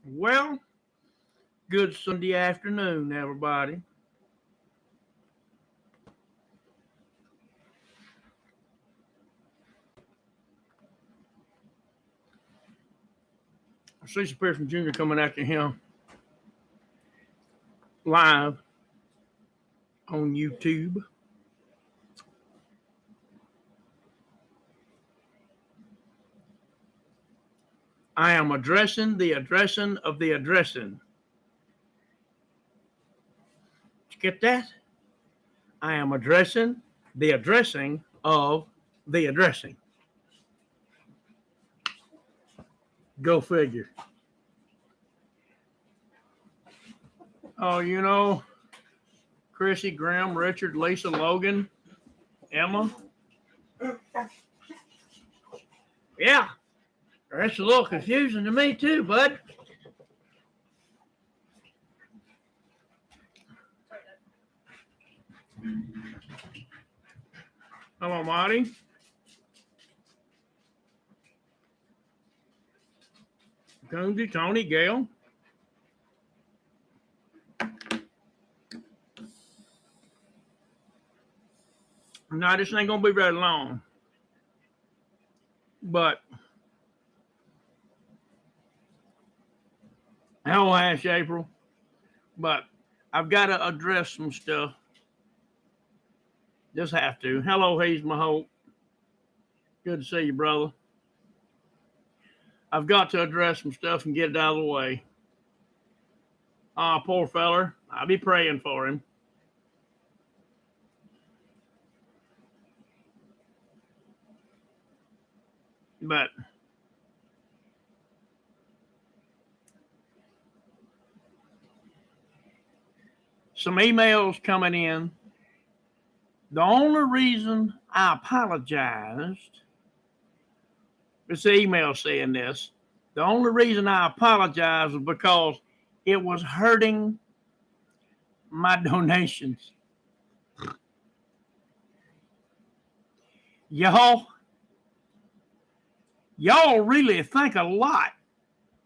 Well, good Sunday afternoon, everybody. Cecil Pearson Jr. coming after him live on YouTube. I am addressing the addressing of the addressing. Did you get that? I am addressing the addressing of the addressing. Go figure. Oh, Chrissy, Graham, Richard, Lisa, Logan, Emma. Yeah, that's a little confusing to me too, bud. Hello, Marty. Coonsy, Tony, Gail. No, this ain't gonna be very long. But hello, Ash April. But I've got to address some stuff. Just have to. Hello, Hayes Mahope. Good to see you, brother. I've got to address some stuff and get it out of the way. Poor feller. I'll be praying for him. But some emails coming in. The only reason I apologized, it's the email saying this. The only reason I apologized was because it was hurting my donations. Y'all really think a lot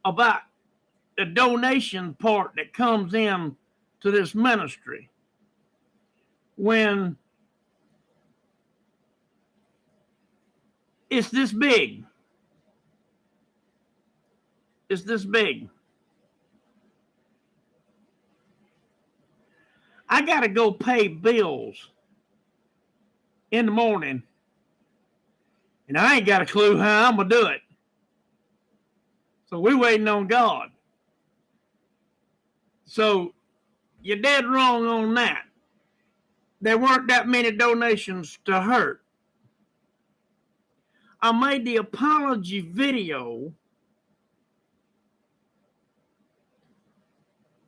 about the donation part that comes in to this ministry when it's this big. It's this big. I got to go pay bills in the morning, and I ain't got a clue how I'm going to do it. So we're waiting on God. So you're dead wrong on that. There weren't that many donations to hurt. I made the apology video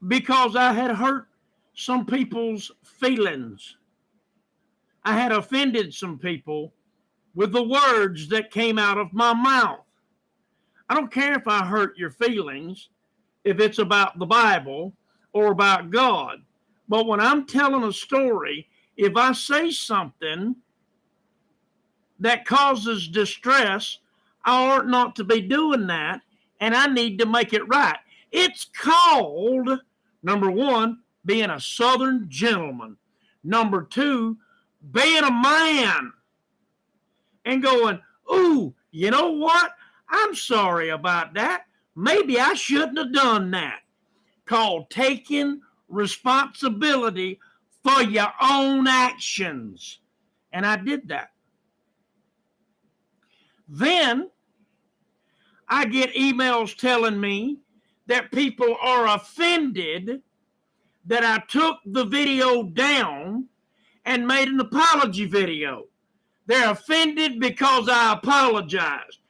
because I had hurt some people's feelings. I had offended some people with the words that came out of my mouth. I don't care if I hurt your feelings, if it's about the Bible or about God. But when I'm telling a story, if I say something that causes distress, I ought not to be doing that, and I need to make it right. It's called, number one, being a Southern gentleman. Number two, being a man. And going, ooh, you know what? I'm sorry about that. Maybe I shouldn't have done that. Called taking responsibility for your own actions. And I did that. Then I get emails telling me that people are offended that I took the video down and made an apology video. They're offended because I apologized.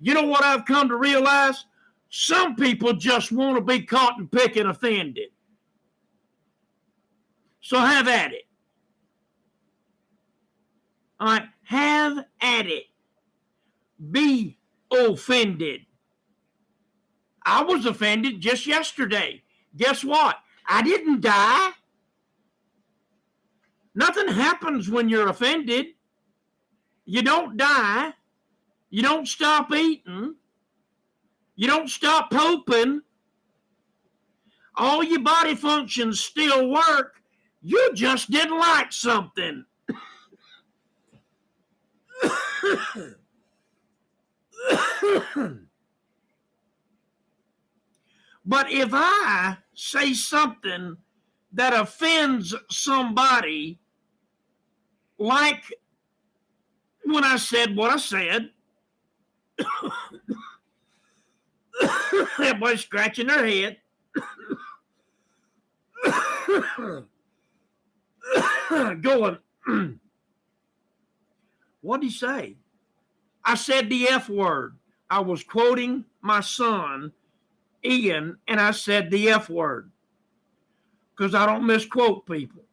You know what I've come to realize? Some people just want to be caught and picking offended. So have at it. All right, have at it. Be offended. I was offended just yesterday. Guess what? I didn't die. Nothing happens when you're offended. You don't die. You don't stop eating. You don't stop pooping. All your body functions still work. You just didn't like something. But if I say something that offends somebody, like when I said what I said, everybody's scratching their head. Going, what'd he say? I said the F word. I was quoting my son, Ian, and I said the F word because I don't misquote people.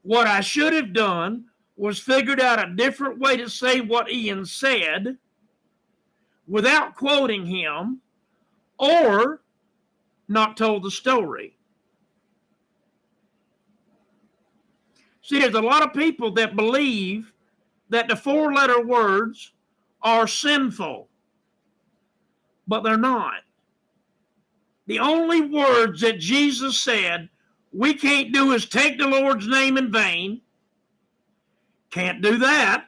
What I should have done was figured out a different way to say what Ian said without quoting him, or not told the story. See, there's a lot of people that believe that the 4-letter words are sinful, but they're not. The only words that Jesus said we can't do is take the Lord's name in vain. Can't do that.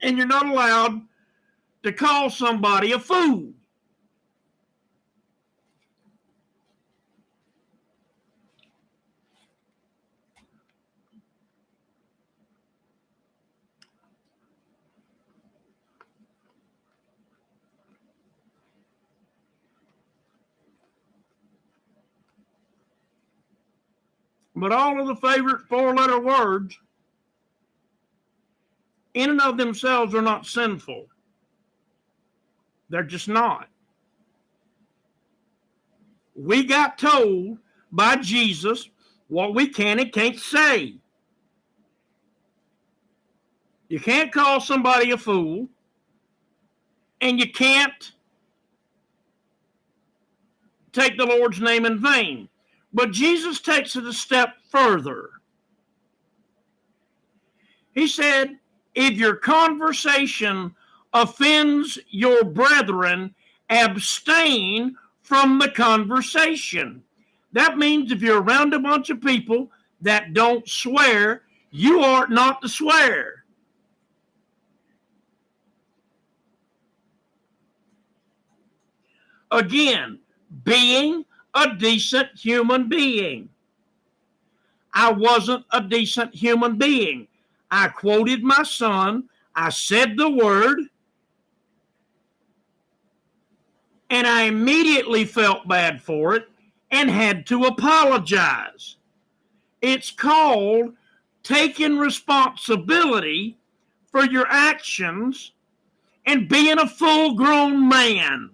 And you're not allowed to call somebody a fool. But all of the favorite 4-letter words in and of themselves are not sinful. They're just not. We got told by Jesus what we can and can't say. You can't call somebody a fool, and you can't take the Lord's name in vain. But Jesus takes it a step further. He said, if your conversation offends your brethren, abstain from the conversation. That means if you're around a bunch of people that don't swear, you ought not to swear. Again, being a decent human being. I wasn't a decent human being. I quoted my son. I said the word. And I immediately felt bad for it and had to apologize. It's called taking responsibility for your actions and being a full-grown man.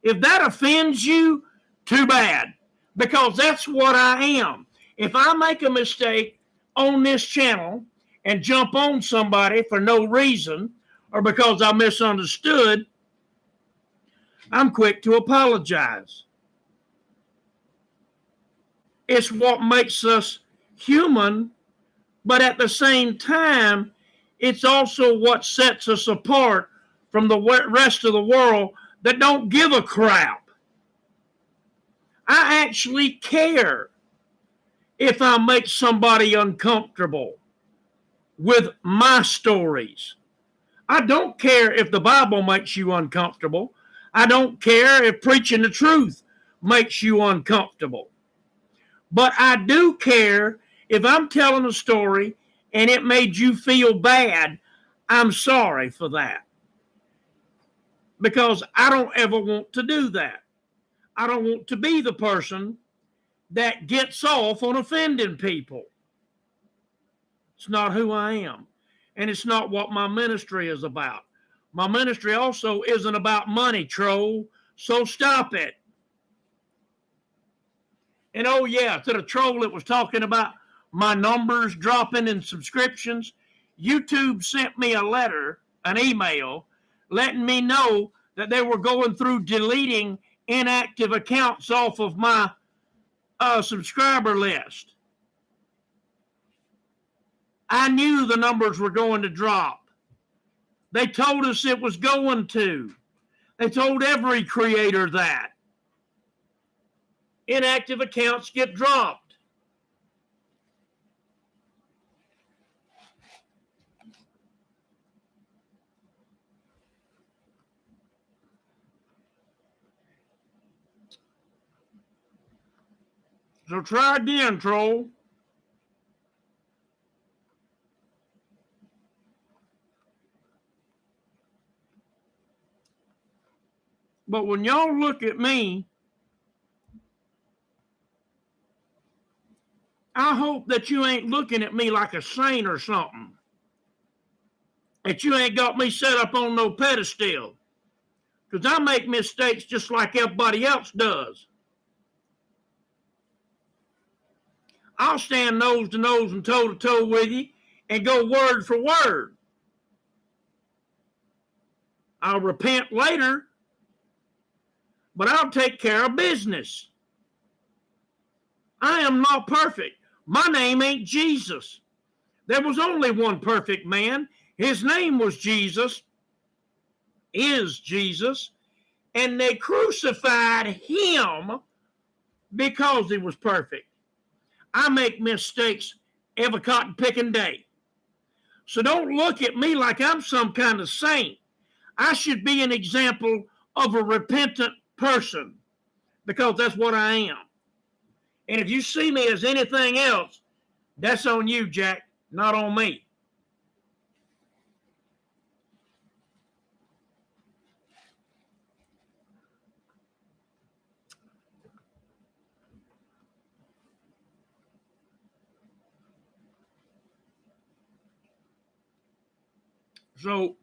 If that offends you, too bad, because that's what I am. If I make a mistake on this channel and jump on somebody for no reason or because I misunderstood, I'm quick to apologize. It's what makes us human, but at the same time, it's also what sets us apart from the rest of the world that don't give a crap. I actually care if I make somebody uncomfortable with my stories. I don't care if the Bible makes you uncomfortable. I don't care if preaching the truth makes you uncomfortable. But I do care if I'm telling a story and it made you feel bad. I'm sorry for that. Because I don't ever want to do that. I don't want to be the person that gets off on offending people. It's not who I am. And it's not what my ministry is about. My ministry also isn't about money, troll. So stop it. And oh yeah, to the troll that was talking about my numbers dropping in subscriptions, YouTube sent me a letter, an email, letting me know that they were going through deleting inactive accounts off of my subscriber list. I knew the numbers were going to drop. They told us it was going to. They told every creator that. Inactive accounts get dropped. So try again, troll. But when y'all look at me, I hope that you ain't looking at me like a saint or something. That you ain't got me set up on no pedestal. Because I make mistakes just like everybody else does. I'll stand nose to nose and toe to toe with you and go word for word. I'll repent later, but I'll take care of business. I am not perfect. My name ain't Jesus. There was only one perfect man. His name was Jesus, is Jesus, and they crucified him because he was perfect. I make mistakes every cotton picking day. So don't look at me like I'm some kind of saint. I should be an example of a repentant person because that's what I am. And if you see me as anything else, that's on you, Jack, not on me. So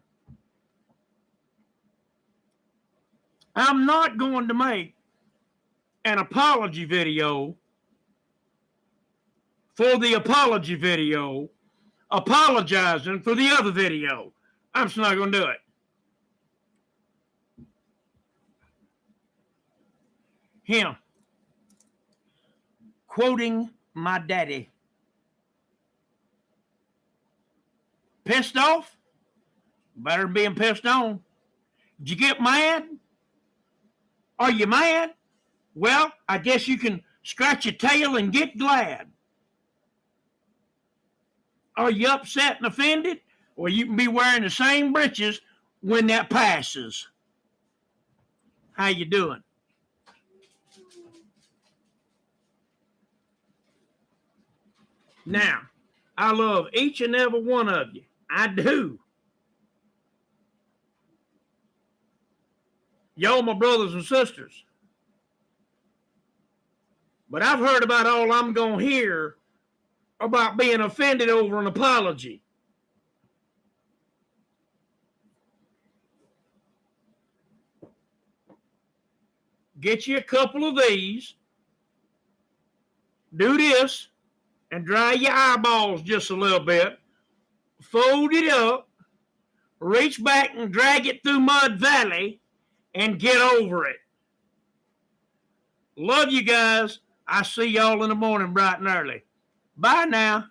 I'm not going to make an apology video for the apology video, apologizing for the other video. I'm just not going to do it. Him quoting my daddy. Pissed off? Better than being pissed on. Did you get mad? Are you mad? Well, I guess you can scratch your tail and get glad. Are you upset and offended? Or you can be wearing the same breeches when that passes. How you doing? Now, I love each and every one of you. I do. Y'all my brothers and sisters. But I've heard about all I'm going to hear about being offended over an apology. Get you a couple of these. Do this and dry your eyeballs just a little bit. Fold it up. Reach back and drag it through Mud Valley and get over it. Love you guys. I see y'all in the morning bright and early. Bye now.